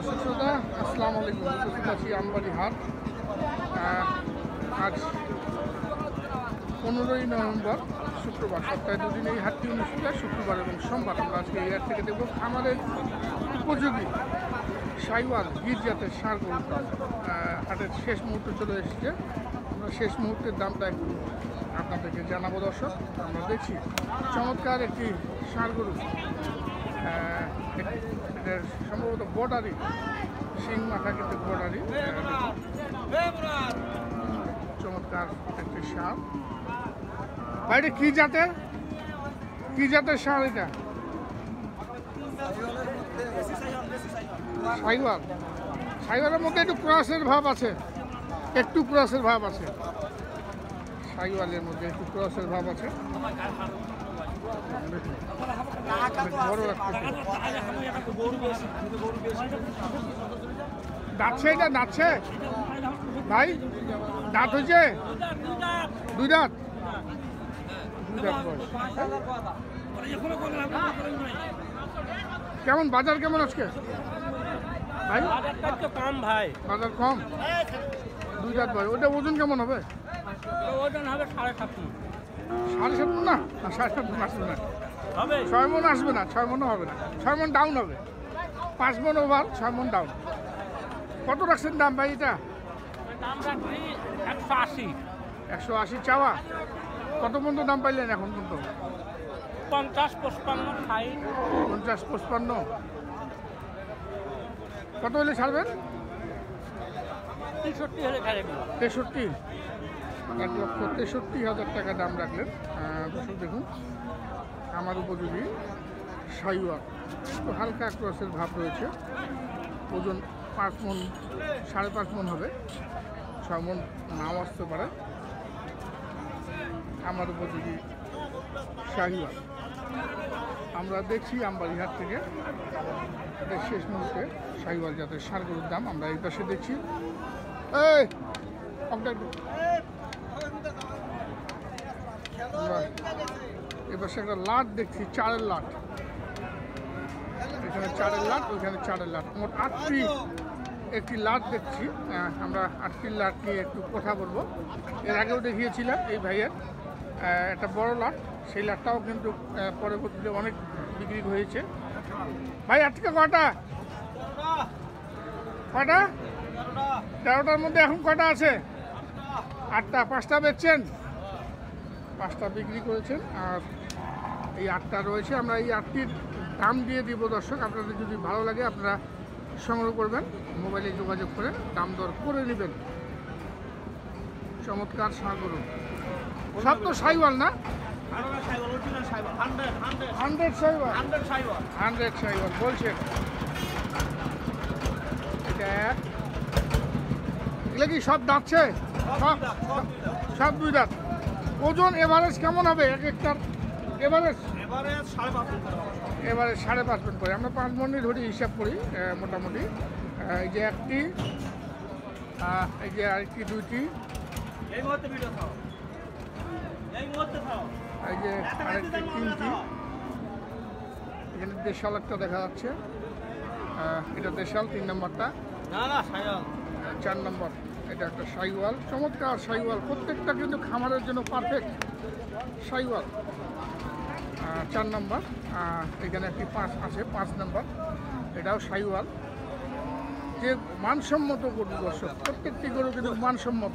দর্শক শ্রোতা আসসালামু আলাইকুম। উপস্থিত আছি আমবাড়ি হাট। আজ 15ই নভেম্বর শুক্রবার, সপ্তাহে দুদিন এই হাটটি অনুষ্ঠিত হয়, শুক্রবার এবং সোমবার। আমরা আজকে এই হাট থেকে দেখব খামারের উপযোগী সাইওয়াল গির জাতের ষাঁড় গরু। হাটের শেষ মুহূর্তে চলে এসেছে। আমরা শেষ মুহূর্তের দামটা একটু আপনাদেরকে জানাবো দর্শক। আমরা দেখছি চমৎকার একটি ষাঁড় গরু, এটা সম্ভবত বর্ডারি, শিং মাথা কিন্তু বর্ডারি, চমৎকার একটি ষাঁড়। ভাইটা কি জাতের ষাঁড়? এটা সাইওয়াল। সাইওয়ালের মধ্যে একটু ক্রসের ভাব আছে, সাইওয়ালের মধ্যে একটু ক্রসের ভাব আছে। দাঁতছে, এটা দাঁতছে ভাই? দাঁত হয়েছে? দুই দাঁত। কেমন বাজার, কেমন আজকে ভাই? কম ভাই, বাজার কম। দুই দাঁত ভাই, ওটা ওজন কেমন হবে? ওজন হবে 7.5 মণ। 7.5 মণ না? 7.5 মণ আসবে না, 6 মণ আসবে না, 6 মণও হবে না, 6 মণ ডাউন হবে। 5 মণ ওভার, 6 মণ ডাউন। কত রাখছেন দাম ভাই? এটা দাম রাখছি 180। 180 চাওয়া। কত পর্যন্ত দাম পাইলেন এখন পর্যন্ত? 50, 55, 60। 50, 55। কত হলে ছাড়বেন? 63 হলে ছাড়ে দেব। 63, 1,63,000 টাকা দাম রাখলেন। দর্শক দেখুন, আমার উপযোগী সাইওয়াল, তো হালকা ক্রসের ভাব রয়েছে। ওজন 5 মণ, 5.5 মণ হবে, 6 মণ নাও আসতে পারে। আমার উপযোগী সাইওয়াল আমরা দেখছি আমবাড়ি হাট থেকে। এটা শেষ মুহূর্তে সাইওয়াল জাতের ষাঁড় গরুর দাম আমরা এই পাশে দেখছি। এপাশে একটা লাট দেখছি, চারের লাট। এখানে চারের লাট, ওইখানে চারের লাট, মোট 8টি একটি লাট দেখছি। আমরা 8টি লাট নিয়ে একটু কথা বলবো। এর আগেও দেখিয়েছিলাম এই ভাইয়ের একটা বড় লাট, সেই লাটটাও কিন্তু পরবর্তীতে অনেক বিক্রি হয়েছে। ভাই আজকে কটা? 13টার মধ্যে এখন কটা আছে? 8টা। 5টা বেচছেন? 5টা বিক্রি করেছেন, আর এই 8টা রয়েছে। আমরা এই 8টির দাম দিয়ে দিব দর্শক। আপনাদের যদি ভালো লাগে আপনারা সংগ্রহ করবেন, মোবাইলে যোগাযোগ করে দাম দর করে নেবেন। চমৎকার ষাঁড় গরু, সব তো সাইওয়াল না? 100 সাইওয়াল বলছেন। এগুলো কি সব দাঁতছে? সব দুই দাঁত। ওজন এভারেজ কেমন হবে এক একটার? এভারেজ 5.5 মণ করে। আমরা 5 মণই ধরি, হিসাব করি মোটামুটি। এই যে একটি, এই যে আরেকটি, দুইটি, এই যে আরেকটি, 3টি। এখানে দেশাল একটা দেখা যাচ্ছে, এটা দেশাল 3 নম্বরটা, 4 নম্বর এটা একটা সাইওয়াল। চমৎকার সাইওয়াল, প্রত্যেকটা কিন্তু খামারের জন্য পারফেক্ট সাইওয়াল। 4 নম্বর, এখানে একটি 5 আছে, 5 নম্বর, এটাও সাইওয়াল। যে মানসম্মত গরু দর্শক, প্রত্যেকটি গরু কিন্তু মানসম্মত।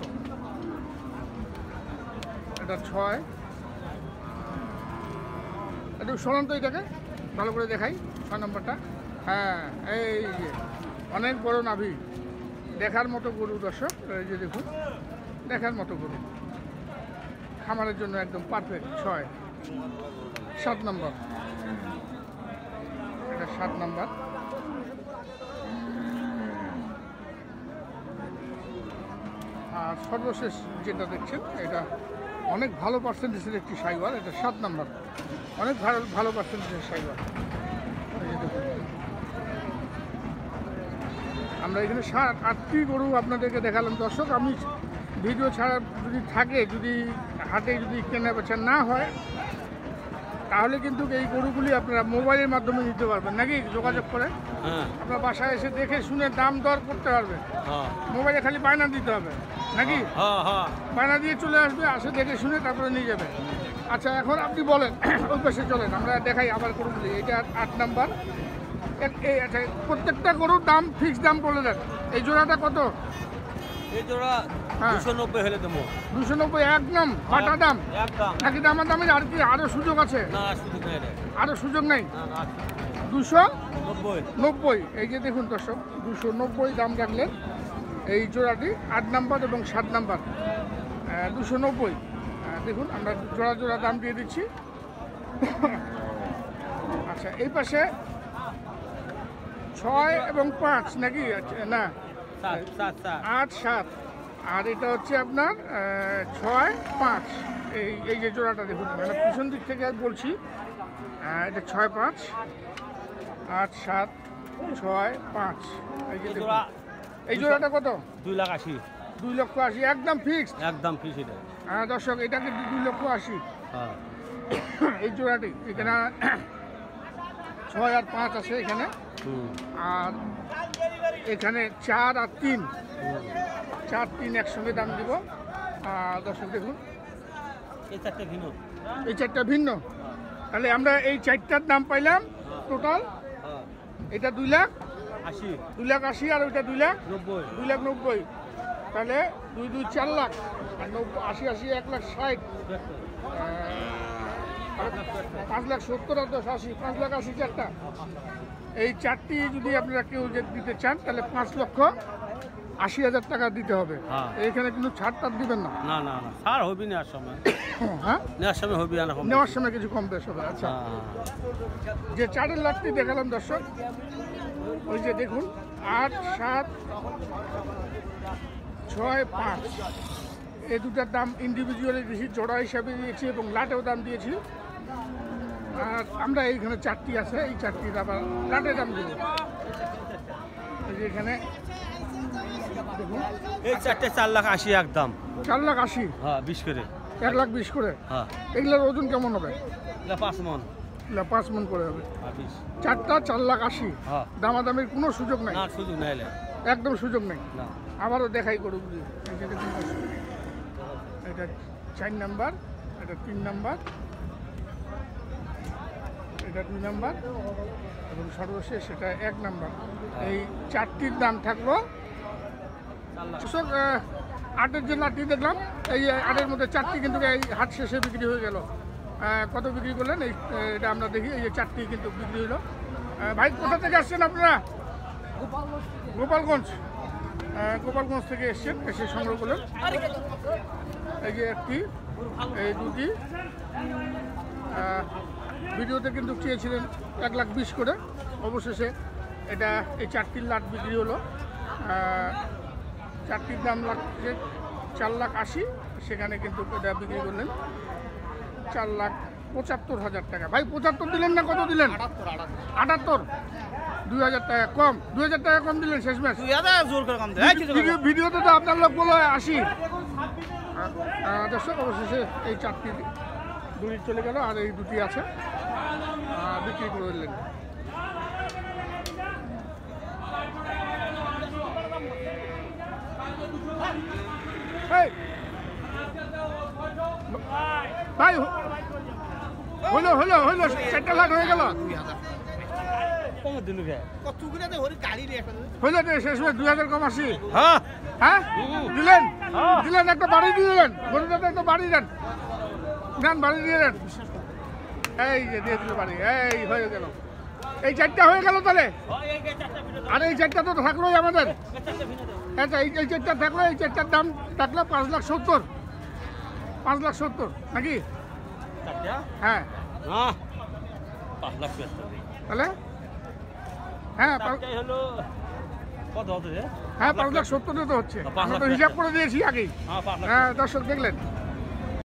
এটা 6। একটু শোনান তো, এটাকে ভালো করে দেখাই। 6 নম্বরটা, হ্যাঁ, এই যে অনেক বড় নাভি, দেখার মতো গরু দর্শক। এই যে দেখুন, দেখার মতো গরু, খামারের জন্য একদম পারফেক্ট। 6। 7 নম্বর, এটা 7 নম্বর। আর সর্বশেষ যেটা দেখছেন, এটা অনেক ভালো পার্সেন্টেজের একটি সাইওয়াল, এটা 7 নম্বর, অনেক ভালো পার্সেন্টেজের সাইওয়াল। আমরা এখানে 8টি গরু আপনাদেরকে দেখালাম দর্শক। আমি ভিডিও ছাড়া যদি থাকে, যদি হাটে যদি কেনা বেচা না হয়, তাহলে কিন্তু এই গরুগুলি আপনারা মোবাইলের মাধ্যমে নিতে পারবেন, নাকি যোগাযোগ করে। হ্যাঁ আপনার বাসায় এসে দেখে শুনে দাম দর করতে পারবে। হ্যাঁ মোবাইলে খালি বায়না দিতে হবে নাকি? হ্যাঁ হ্যাঁ বায়না দিয়ে চলে আসবে, আসে দেখে শুনে তারপরে নিয়ে যাবে। আচ্ছা এখন আপনি বলেন ওই পাশে চলেন, আমরা দেখাই আবার গরুগুলি। এটা 8 নাম্বার। আচ্ছা প্রত্যেকটা গরুর দাম ফিক্স দাম বলে দেন। এই জোড়াটা কত? এই জোড়া হ্যাঁ। 290 হলে দেবো। 290 একদম বাটা দাম একদম নাকি দামাদামির আর কি আরো সুযোগ আছে? না সুযোগ নেই রে। আরো সুযোগ নেই? না না 290। এই যে দেখুন দর্শক 290 দাম রাখলেন এই জোড়াটি 8 নাম্বার এবং 7 নাম্বার 290। দেখুন আমরা জোড়া জোড়া দাম দিয়ে দিচ্ছি। আচ্ছা এই পাশে 6 এবং 5 নাকি? আচ্ছা, না 8 7 আর এটা হচ্ছে আপনার 6 5। এই যে জোড়াটা দেখুন, মানে পিছন দিক থেকে বলছি, এটা 6 5 8 7 6 5। এই যে দেখুন এই জোড়াটা কত? 280 2,80,000 একদম ফিক্সড। একদম ফিস এটা। দর্শক এটা কিন্তু 2,80,000 হ্যাঁ এই জোড়াটি। এখানে 6 আর 5 আছে এখানে, আর এখানে 4 আর 3 4 3 একসঙ্গে দাম দিব। দর্শক দেখুন এই চারটে ভিন্ন। এই 4টা ভিন্ন। তাহলে আমরা এই 4টার দাম পাইলাম টোটাল। হ্যাঁ এটা 2,80,000 আর ওইটা 2,90,000। তাহলে 2 2 4 লাখ আর 80 80 1,60,000 5,70,000 আর 10 80 5,80,000 চারটা। এই 4টি যদি আপনারা কেউ দিতে চান তাহলে 5,80,000 টাকা দিতে হবে। হ্যাঁ। এইখানে কিন্তু ছাড় টার দিবেন না। না না না স্যার হবি না সময়। হ্যাঁ নেওয়ার সময় হবি না। নেওয়ার সময় কিছু কম বেশ হবে। আচ্ছা যে 4 লাখটি দেখালাম দর্শক, ওই যে দেখুন 8 7 6 5 এই দুটার দাম ইন্ডিভিজুয়ালি দিয়েছি, জোড়া হিসাবে দিয়েছি এবং লাটেও দাম দিয়েছি। আর আমরা এইখানে 4টি আছে, এই 4টির আবার লাটের দাম দিব। এই যে এখানে দেখুন এই চারটে 4,80,000 একদম। 4,80,000 হ্যাঁ 20 করে। 1,20,000 করে। হ্যাঁ এগুলোর ওজন কেমন হবে? এটা 5 মন। এগুলো 5 মন করে হবে। 20। 4টা 4,80,000। হ্যাঁ দামাদামির কোনো সুযোগ নাই, না সুযোগ নাই এলে। একদম সুযোগ নেই। না আবারও দেখাই করুক। এটা 4 নাম্বার, এটা 3 নাম্বার, এটা 2 নাম্বার এবং সর্বশেষ এটা 1 নাম্বার। এই 4টির দাম থাকলো 8-এর যে লাঠি দেখলাম, এই 8-এর মধ্যে 4টি কিন্তু এই হাট শেষে বিক্রি হয়ে গেল। কত বিক্রি করলেন এই এটা আমরা দেখি। এই যে 4টি কিন্তু বিক্রি হলো। ভাই কোথা থেকে আসছেন আপনারা? গোপালগঞ্জ। গোপালগঞ্জ থেকে এসছেন, এসে সংগ্রহ করলেন। এই যে একটি, এই দুটি। ভিডিওতে কিন্তু চেয়েছিলেন 1,20,000 করে, অবশেষে এটা এই 4টির লাট বিক্রি হলো। 4টির দাম লাগছে 4,80,000, সেখানে কিন্তু এটা বিক্রি করলেন 4,75,000 টাকা। ভাই 75 দিলেন না কত দিলেন? 78। 2,000 টাকা কম, 2,000 টাকা কম দিলেন শেষ ম্যাচ। ভিডিওতে তো আপনার লোক বলো 80। দর্শক অবশেষে এই 4টি দড়ি চলে গেল, আর এই দুটি আছে বিক্রি করে দিলেন। ভাই হইলো হইলো হইলো 4টা লাখ হয়ে গেল। কমে দিন রে। হইলো তো শেষ ম্যাচ 2,000 কম 80। হ্যাঁ হ্যাঁ দিলেন দিলেন, একটা বাড়ি দিয়ে দেন, গরুটাতে একটা বাড়ি দেন, দেন বাড়ি দিয়ে দেন। এই যে দিয়ে দিল বাড়ি, এই হয়ে গেল। এই 4টা হয়ে গেল তাহলে। আর এই 4টা তো থাকলোই আমাদের। আচ্ছা এই 4টা থাকলো, এই 4টার দাম থাকলো 5,70,000। 5,70,000 নাকি? হ্যাঁ হ্যাঁ 5,70,000। তাহলে হ্যাঁ হলো কত হতো রে? হ্যাঁ 5,70,000 তো হচ্ছে। আমরা তো হিসাব করে দিয়েছি আগেই। হ্যাঁ 5,00,000। হ্যাঁ দর্শক দেখলেন।